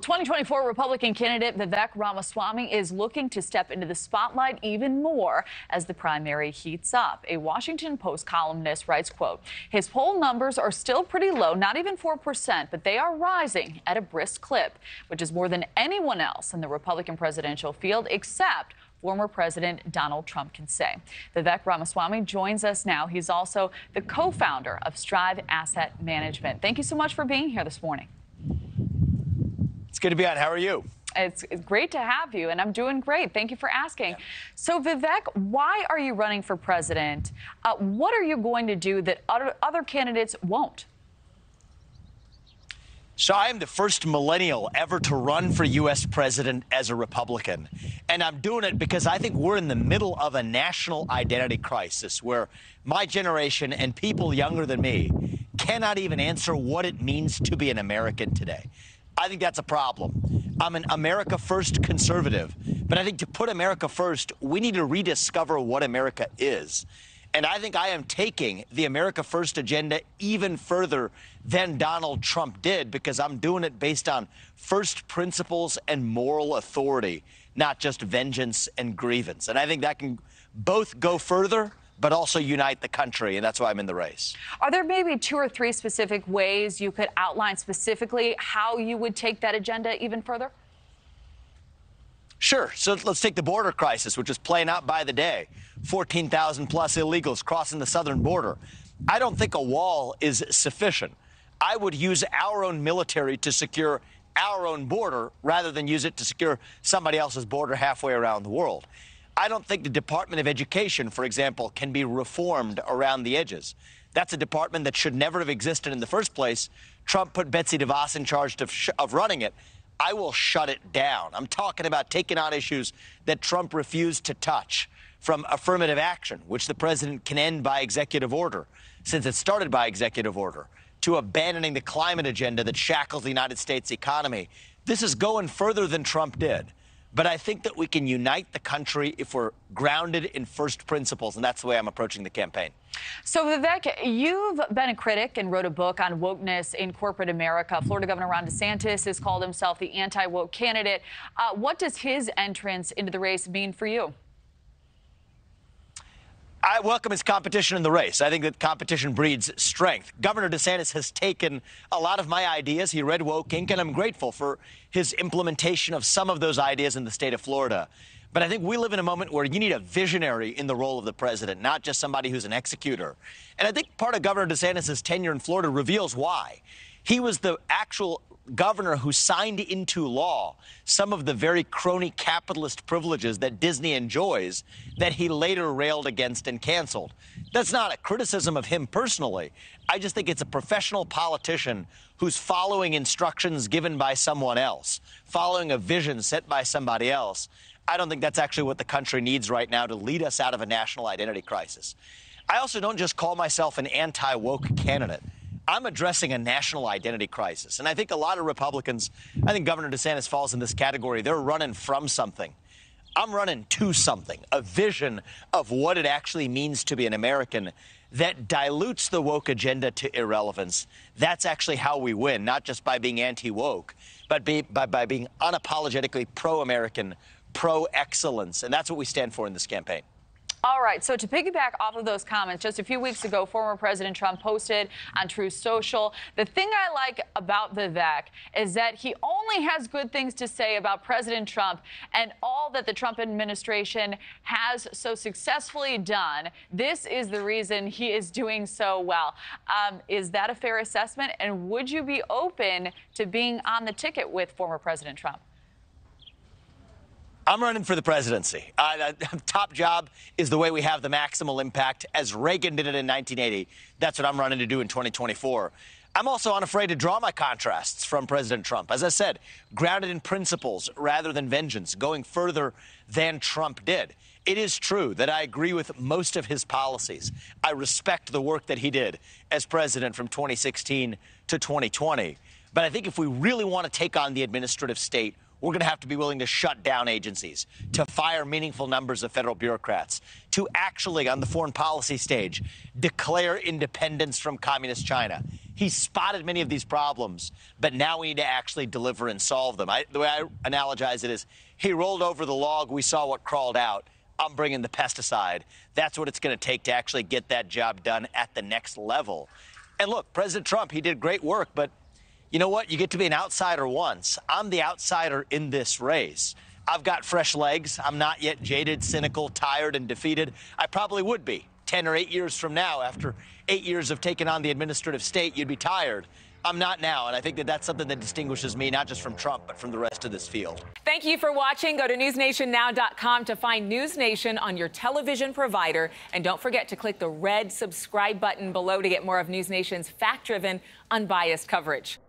2024 Republican candidate Vivek Ramaswamy is looking to step into the spotlight even more as the primary heats up. A Washington Post columnist writes, quote, his poll numbers are still pretty low, not even 4%, but they are rising at a brisk clip, which is more than anyone else in the Republican presidential field except former President Donald Trump can say. Vivek Ramaswamy joins us now. He's also the co-founder of Strive Asset Management. Thank you so much for being here this morning. It's good to be on. How are you? It's great to have you, and I'm doing great. Thank you for asking. Yeah. So, Vivek, why are you running for president? What are you going to do that other candidates won't? So I am the first millennial ever to run for U.S. president as a Republican. And I'm doing it because I think we're in the middle of a national identity crisis where my generation and people younger than me cannot even answer what it means to be an American today. I think that's a problem. I'm an America First conservative, but I think to put America first, we need to rediscover what America is. And I think I am taking the America First agenda even further than Donald Trump did, because I'm doing it based on first principles and moral authority, not just vengeance and grievance. And I think that can both go further but also unite the country, and that's why I'm in the race. Are there maybe 2 or 3 specific ways you could outline specifically how you would take that agenda even further? Sure. So let's take the border crisis, which is playing out by the day. 14,000 plus illegals crossing the southern border. I don't think a wall is sufficient. I would use our own military to secure our own border rather than use it to secure somebody else's border halfway around the world. I don't think the Department of Education, for example, can be reformed around the edges. That's a department that should never have existed in the first place. Trump put Betsy DeVos in charge of running it. I will shut it down. I'm talking about taking on issues that Trump refused to touch, from affirmative action, which the president can end by executive order, since it started by executive order, to abandoning the climate agenda that shackles the United States economy. This is going further than Trump did. But I think that we can unite the country if we're grounded in first principles, and that's the way I'm approaching the campaign. So, Vivek, you've been a critic and wrote a book on wokeness in corporate America. Florida Governor Ron DeSantis has called himself the anti-woke candidate. What does his entrance into the race mean for you? I welcome his competition in the race. I think that competition breeds strength. Governor DeSantis has taken a lot of my ideas. He read Woke Inc., and I'm grateful for his implementation of some of those ideas in the state of Florida. But I think we live in a moment where you need a visionary in the role of the president, not just somebody who's an executor. And I think part of Governor DeSantis' tenure in Florida reveals why. He was the actual governor who signed into law some of the very crony capitalist privileges that Disney enjoys that he later railed against and canceled. That's not a criticism of him personally. I just think it's a professional politician who's following instructions given by someone else, following a vision set by somebody else. I don't think that's actually what the country needs right now to lead us out of a national identity crisis. I also don't just call myself an anti-woke candidate. I'm addressing a national identity crisis. And I think a lot of Republicans, I think Governor DeSantis falls in this category. They're running from something. I'm running to something, a vision of what it actually means to be an American that dilutes the woke agenda to irrelevance. That's actually how we win, not just by being anti-woke, but by being unapologetically pro-American, pro-excellence. And that's what we stand for in this campaign. All right. So to piggyback off of those comments, just a few weeks ago, former President Trump posted on Truth Social, the thing I like about Vivek is that he only has good things to say about President Trump and all that the Trump administration has so successfully done. This is the reason he is doing so well. Is that a fair assessment? And would you be open to being on the ticket with former President Trump? I'm running for the presidency. Top job is the way we have the maximal impact. As Reagan did it in 1980, that's what I'm running to do in 2024. I'm also unafraid to draw my contrasts from President Trump. As I said, grounded in principles rather than vengeance, going further than Trump did. It is true that I agree with most of his policies. I respect the work that he did as president from 2016 to 2020. But I think if we really want to take on the administrative state, we're going to have to be willing to shut down agencies, to fire meaningful numbers of federal bureaucrats, to actually, on the foreign policy stage, declare independence from communist China. He spotted many of these problems, but now we need to actually deliver and solve them. The way I analogize it is he rolled over the log. We saw what crawled out. I'm bringing the pesticide. That's what it's going to take to actually get that job done at the next level. And look, President Trump, he did great work, but you know what? You get to be an outsider once. I'm the outsider in this race. I've got fresh legs. I'm not yet jaded, cynical, tired, and defeated. I probably would be 10 or 8 years from now. After 8 years of taking on the administrative state, you'd be tired. I'm not now, and I think that that's something that distinguishes me, not just from Trump, but from the rest of this field. Thank you for watching. Go to newsnationnow.com to find NewsNation on your television provider. And don't forget to click the red subscribe button below to get more of NewsNation's fact-driven, unbiased coverage.